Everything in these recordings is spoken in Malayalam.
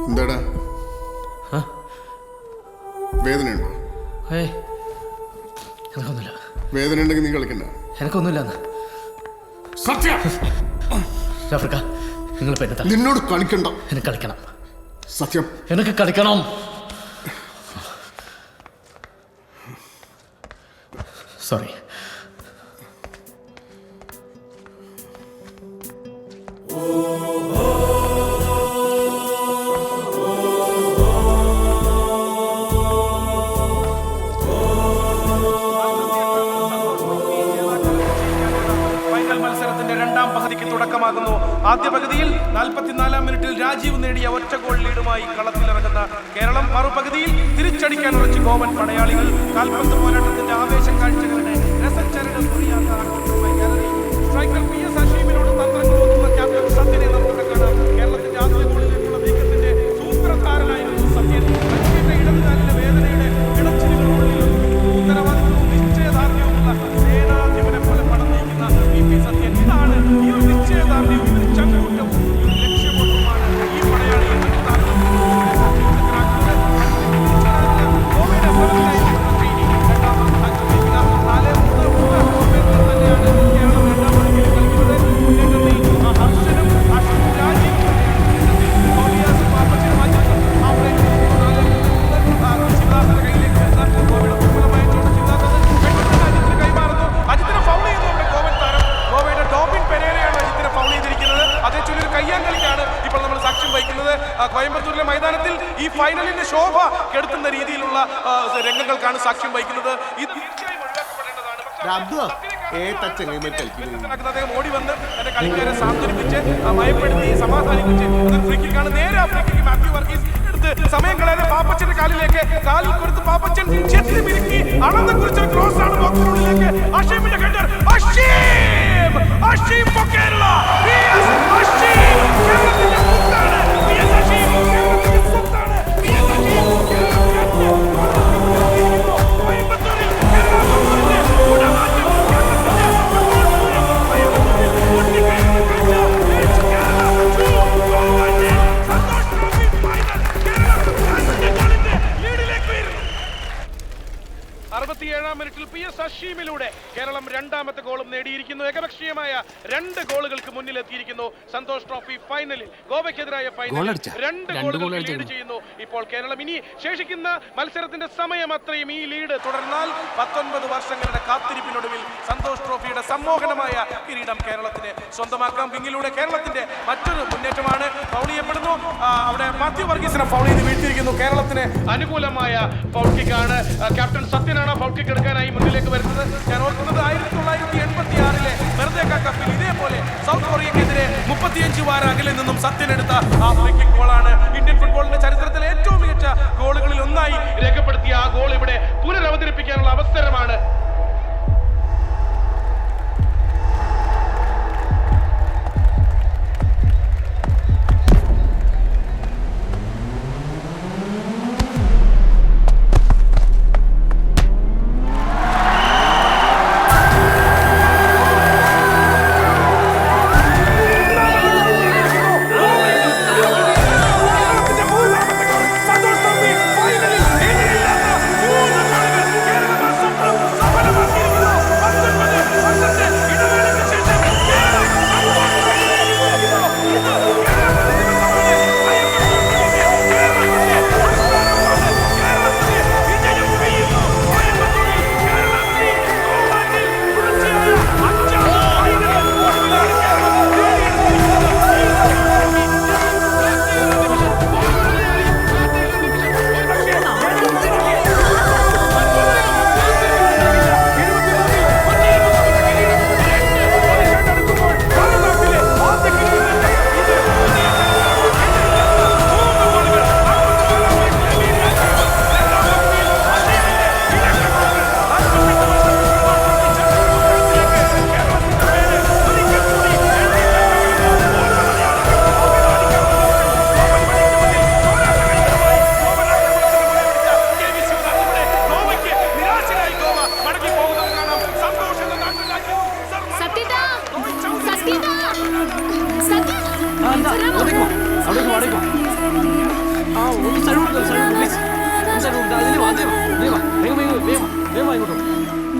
എന്താടാ വേദനയുണ്ടോ? എനിക്കൊന്നുമില്ല. വേദന ഉണ്ടെങ്കിൽ നീ കളിക്കണ്ട. എനിക്കൊന്നുമില്ല. സത്യം നിന്നോട് കളിക്കണ്ട. എനിക്ക് കളിക്കണം. സത്യം എനിക്ക് കളിക്കണം. സോറി. തുടക്കമാകുന്നു. ആദ്യ പകുതിയിൽ 44-ാം മിനിറ്റിൽ രാജീവ് നേടിയ ഒറ്റ ഗോൾ ലീഡുമായി കളത്തിലിറങ്ങുന്ന കേരളം മറുപകുതിയിൽ തിരിച്ചടിക്കാൻ ഉറച്ചു ഗോവൻ പടയാളികൾ. കാൽപന്ത് പോരാട്ടത്തിന്റെ ആവേശ കാഴ്ചകളുടെ രസച്ചരട് പൊഴിയാത്ത ആഘോഷമായി ഗാലറി. സ്ട്രൈക്കർ PS ഹഷീമിനോട് തന്ത്രങ്ങൾ ഒതുക്കുന്ന ക്യാപ്റ്റൻ സത്യനെ നമുക്ക് കാണാം. കേരളത്തിന്റെ ആദ്യ ഗോളിലേക്കുള്ള നീക്കത്തിന്റെ സൂത്രധാരനായിരുന്നു സത്യൻ. സത്യന്റെ ഇടതുകാലിലെ വേദനയുടെ ഇടച്ചിലുകൾ ഉത്തരവാദിത്വവും നിശ്ചയദാർഢ്യവുമുള്ള സേനാധിപനെ പോലെ പണം നയിക്കുന്ന PP സത്യൻ. ഇതാണ് ഈ ഒരു നിശ്ചയദാർഢ്യവും ഈ ഒരു ചങ്കൂറ്റവും ഈ ഒരു ലക്ഷ്യബോധവുമാണ് ഈ പടയാളി കോയമ്പത്തൂരിലെ മൈതാനത്തിൽ ഈ ഫൈനലിന്റെ ശോഭ കെടുത്തുന്ന രീതിയിലുള്ള രംഗങ്ങൾക്കാണ് സാക്ഷ്യം വഹിക്കുന്നത്. ഇത് തീർച്ചയായും അദ്ദേഹം ഓടി വന്ന് തന്റെ കളിക്കാരെ സാന്ത്വനിപ്പിച്ച് ഭയപ്പെടുത്തി സമാധാനിപ്പിച്ച് ഫ്രീ കിക്കാണ്. നേരെ ആ ഫ്രീ കിക്ക് മാത്യു വർഗീസ് എടുത്ത് സമയം കളയാതെ പാപ്പച്ചന്റെ കാലിലേക്ക് കാലിൽ കൊടുത്ത് പാപ്പച്ചൻ ചെത്തി മിരുക്കി അളന്ന് കുറിച്ച ക്രോസ് ആണ് ബോക്സിനുള്ളിലേക്ക്. അഷീമിന്റെ header. Asheem for Kerala. PS Asheem കേരളത്തിന്റെ മുത്താണ്. PS അഷീം കേരളത്തിന്റെ മുത്താണ്. PS അഷീം മിനിറ്റിൽ PS ഹഷീമിലൂടെ കേരളം രണ്ടാമത്തെ ഗോളും നേടിയിരിക്കുന്നു. ഏകപക്ഷീയമായ 2 ഗോളുകൾക്ക് മുന്നിലെത്തിയിരിക്കുന്നു. സന്തോഷ് ട്രോഫി ഫൈനലിൽ ഗോവയ്ക്കെതിരായ ഫൈനലിൽ 2 ഗോളുകൾ ലീഡ് ചെയ്യുന്നു ഇപ്പോൾ കേരളം. ഇനി ശേഷിക്കുന്ന മത്സരത്തിന്റെ സമയം അത്രയും ഈ ലീഡ് തുടർന്നാൽ 19 വർഷങ്ങളുടെ കാത്തിരിപ്പിനൊടുവിൽ സന്തോഷ് ട്രോഫിയുടെ സമ്മോഹനമായ കിരീടം കേരളത്തിന് സ്വന്തമാക്കാം. വിങ്ങിലൂടെ കേരളത്തിന്റെ മറ്റൊരു മുന്നേറ്റമാണ്. ഫൗൾ ചെയ്യപ്പെടുന്നു. അവിടെ മാത്യു വർഗീസിനെ ഫൗൾ ചെയ്ത് വീഴ്ത്തിയിരിക്കുന്നു. കേരളത്തിന് അനുകൂലമായ ഫൗൾ കിക്കാണ്. ക്യാപ്റ്റൻ സത്യനാണ് ഫൗൾ കിക്ക് എടുക്കാനായി മുന്നിലേക്ക് വരുന്നത്. ഞാൻ ഓർക്കുന്നത് 1986-ലെ മെർദേക്ക കപ്പിൽ ഇതേപോലെ സൗത്ത് കൊറിയക്കെതിരെ 35 വാര അകലിൽ നിന്നും സത്യനെടുത്ത ആ ഫ്രീ കിക്ക് ഗോളാണ്. ഇന്ത്യൻ ഫുട്ബോളിന്റെ ചരിത്രത്തിലെ ഏറ്റവും മികച്ച ഗോളുകളിൽ ഒന്നായി രേഖപ്പെടുത്തിയ ആ ഗോൾ ഇവിടെ പുനരവതരിപ്പിക്കാനുള്ള അവസരമാണ്.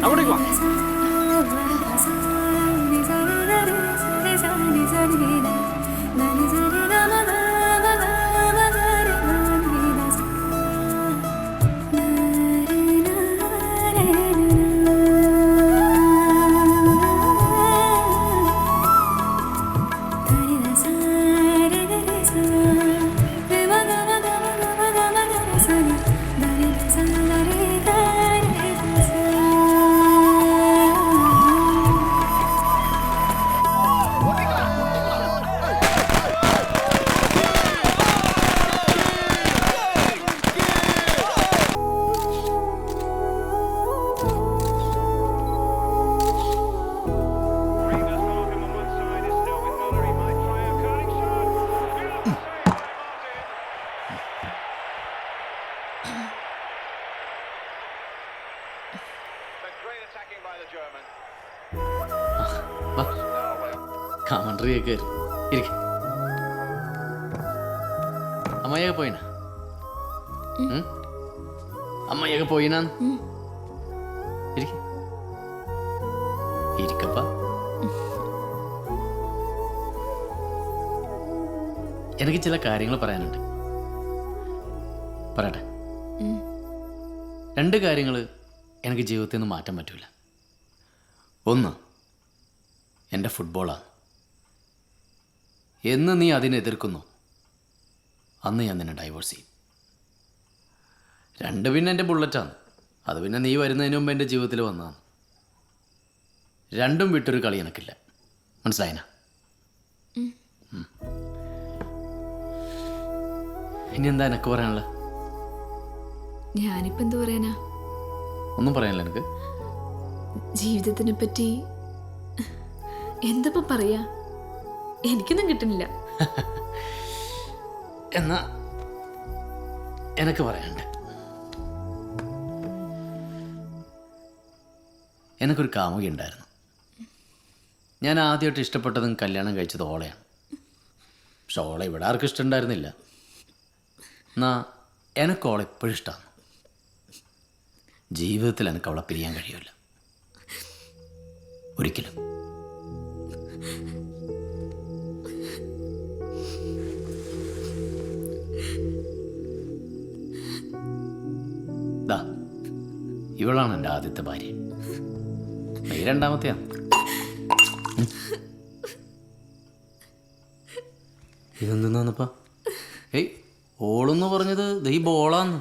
അങ്ങോട്ടേക്ക് വാ. കമൻട്രി ഒക്കെ ഇരിക്ക. അമ്മയൊക്കെ പോയിന? അമ്മയൊക്കെ പോയിന? ഇരിക്കപ്പ. എനിക്ക് ചില കാര്യങ്ങൾ പറയാനുണ്ട്. പറയട്ടെ. 2 കാര്യങ്ങൾ എനിക്ക് ജീവിതത്തിൽ നിന്ന് മാറ്റാൻ പറ്റൂല. ഒന്ന്, എൻ്റെ ഫുട്ബോളാണ്. എന്ന് നീ അതിനെ എതിർക്കുന്നു, അന്ന് ഞാൻ നിന്നെ ഡൈവേഴ്സ് ചെയ്യും. 2, പിന്നെ എൻ്റെ ബുള്ളറ്റാണ്. അത് പിന്നെ നീ വരുന്നതിന് മുമ്പ് എൻ്റെ ജീവിതത്തിൽ വന്നതാണ്. 2 വിട്ടൊരു കളി എനിക്കില്ല. മനസ്സിലായിന? ഇനി എന്താ എനക്ക് പറയാനുള്ളത്? ഞാനിപ്പോ എന്തു പറയാനാ? ഒന്നും പറയാനില്ല എനിക്ക്. ജീവിതത്തിനെ പറ്റി എന്തപ്പോ പറയാ? എനിക്കൊന്നും കിട്ടുന്നില്ല. എന്നാ എനക്ക് പറയാനുണ്ട്. എനിക്കൊരു കാമുകി ഉണ്ടായിരുന്നു. ഞാൻ ആദ്യമായിട്ട് ഇഷ്ടപ്പെട്ടതും കല്യാണം കഴിച്ചത് ഓളയാണ്. പക്ഷെ ഓളെ ഇവിടെ ആർക്കും ഇഷ്ടമുണ്ടായിരുന്നില്ല. എന്നാ എനിക്ക് ഓളെ എപ്പോഴും ഇഷ്ടമാണ്. ജീവിതത്തിൽ എനിക്ക് അവളെ പിരിയാൻ കഴിയില്ല, ഒരിക്കലും. ഇവളാണ് എൻ്റെ ആദ്യത്തെ ഭാര്യ. ഈ 2ാമത്തെയാണ്. ഇതെന്താന്നപ്പാ? ഏയ്, ഓളെന്ന് പറഞ്ഞത് ഈ ബോളാന്ന്.